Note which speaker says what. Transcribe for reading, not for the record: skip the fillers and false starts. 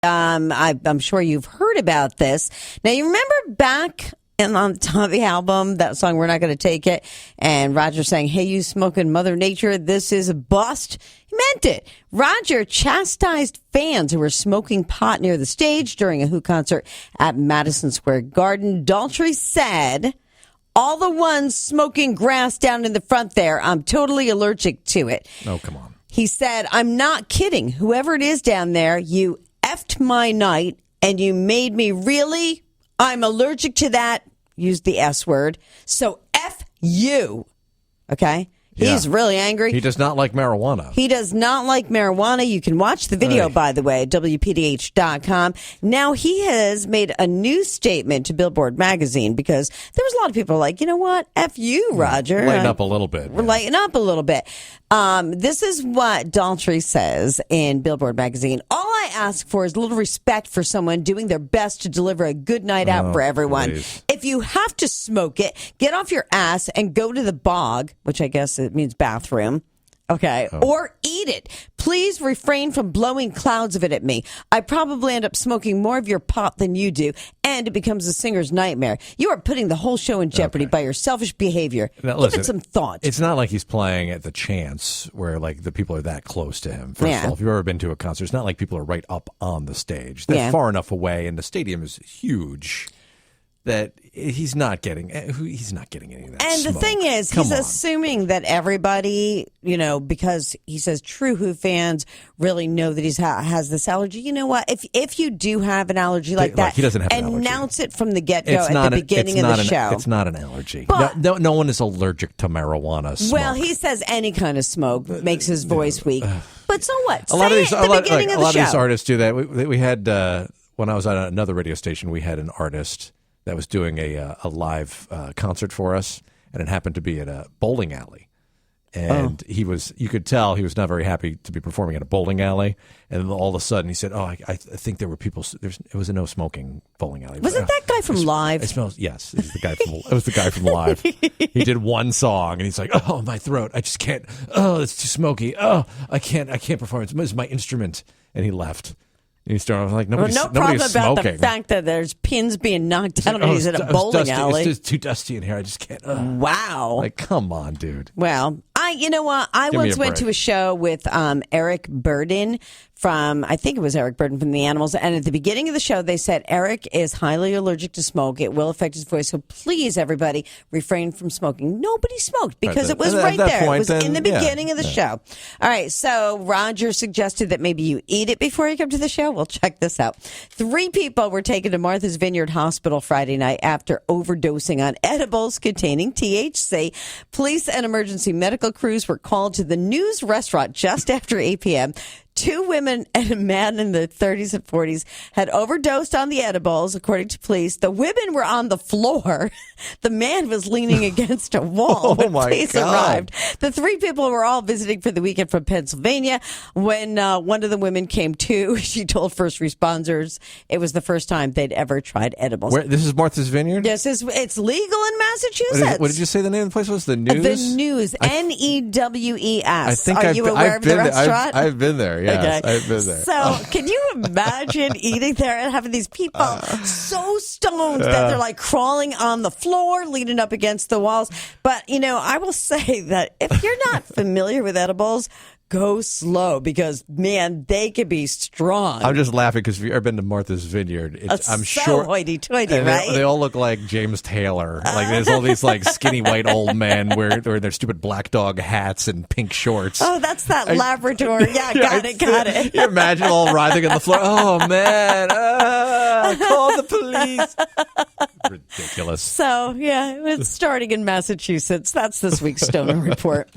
Speaker 1: I'm sure you've heard about this. Now, you remember back on the top of the album, that song, We're Not Going to Take It, and Roger saying, hey, you smoking Mother Nature, this is a bust. He meant it. Roger chastised fans who were smoking pot near the stage during a Who concert at Madison Square Garden. Daltrey said, all the ones smoking grass down in the front there, I'm totally allergic to it.
Speaker 2: Oh, come on.
Speaker 1: He said, I'm not kidding. Whoever it is down there, you effed my night and you made me really, I'm allergic to that. Use the S word. So F you. Okay. He's really angry.
Speaker 2: He does not like marijuana.
Speaker 1: He does not like marijuana. You can watch the video, by the way, at WPDH.com. Now, he has made a new statement to Billboard magazine because there was a lot of people like, you know what? F you, Roger.
Speaker 2: Lighten up a little bit.
Speaker 1: Lighten up a little bit. This is what Daltrey says in Billboard magazine. All I ask for is a little respect for someone doing their best to deliver a good night out for everyone.
Speaker 2: Please.
Speaker 1: If you have to smoke it, get off your ass and go to the bog, which I guess it means bathroom. Okay. Or eat it. Please refrain from blowing clouds of it at me. I probably end up smoking more of your pot than you do, and it becomes a singer's nightmare. You are putting the whole show in jeopardy by your selfish behavior.
Speaker 2: Now,
Speaker 1: Give
Speaker 2: listen,
Speaker 1: it some thought.
Speaker 2: It's not like he's playing at the Chance where like the people are that close to him. First of all, if you've ever been to a concert, it's not like people are right up on the stage. They're far enough away, and the stadium is huge that he's not getting any of that
Speaker 1: And
Speaker 2: smoke.
Speaker 1: the thing is, he's assuming that everybody, because he says true Who fans really know that he has this allergy. You know what? If you do have an allergy like that,
Speaker 2: he doesn't have an allergy.
Speaker 1: Announce it from the get-go at the beginning of the show.
Speaker 2: It's not an allergy.
Speaker 1: But,
Speaker 2: no one is allergic to marijuana smoke.
Speaker 1: Well, he says any kind of smoke makes his voice weak. But so what?
Speaker 2: A lot of these
Speaker 1: show.
Speaker 2: artists do that. We had when I was on another radio station, we had an artist that was doing a live concert for us, and it happened to be at a bowling alley. And you could tell he was not very happy to be performing at a bowling alley. And then all of a sudden he said, I think there were people, it was a no smoking bowling alley.
Speaker 1: Wasn't that guy from Live?
Speaker 2: It smells, yes, it was the guy from Live. He did one song and he's like, oh, my throat, I just can't, it's too smoky. I can't perform. It's my instrument. And he left. And he started like, nobody's
Speaker 1: problem
Speaker 2: smoking.
Speaker 1: about the fact that there's pins being knocked out and he's at a bowling alley.
Speaker 2: It's just too dusty in here. I just can't.
Speaker 1: Wow.
Speaker 2: Like, come on, dude.
Speaker 1: Well, you know what? I once went to a show with Eric Burden I think it was Eric Burden from The Animals. And at the beginning of the show, they said Eric is highly allergic to smoke. It will affect his voice. So please, everybody, refrain from smoking. Nobody smoked because it was right there. It was in the beginning of the show. All right. So Roger suggested that maybe you eat it before you come to the show. Well, check this out. 3 people were taken to Martha's Vineyard Hospital Friday night after overdosing on edibles containing THC. Police and emergency medical crews were called to the News restaurant just after 8 p.m. 2 women and a man in the 30s and 40s had overdosed on the edibles, according to police. The women were on the floor. The man was leaning against a wall when police arrived. The 3 people were all visiting for the weekend from Pennsylvania. When one of the women came to, she told first responders it was the first time they'd ever tried edibles.
Speaker 2: This is Martha's Vineyard?
Speaker 1: It's legal in Massachusetts.
Speaker 2: What did you say the name of the place was? The News?
Speaker 1: The News. News.
Speaker 2: Are
Speaker 1: you aware of the restaurant?
Speaker 2: I've been there. Yes, okay. I've been there.
Speaker 1: So, can you imagine eating there and having these people so stoned that they're like crawling on the floor, leaning up against the walls? But, I will say that if you're not familiar with edibles, go slow because, man, they can be strong.
Speaker 2: I'm just laughing because if you've ever been to Martha's Vineyard, I'm
Speaker 1: so
Speaker 2: sure
Speaker 1: hoity-toity, right?
Speaker 2: They all look like James Taylor. Like there's all these like skinny white old men wearing their stupid black dog hats and pink shorts.
Speaker 1: Oh, that's that Labrador. Yeah, got it.
Speaker 2: You imagine all writhing on the floor. Oh man, call the police. Ridiculous.
Speaker 1: So yeah, it's starting in Massachusetts. That's this week's Stoner Report.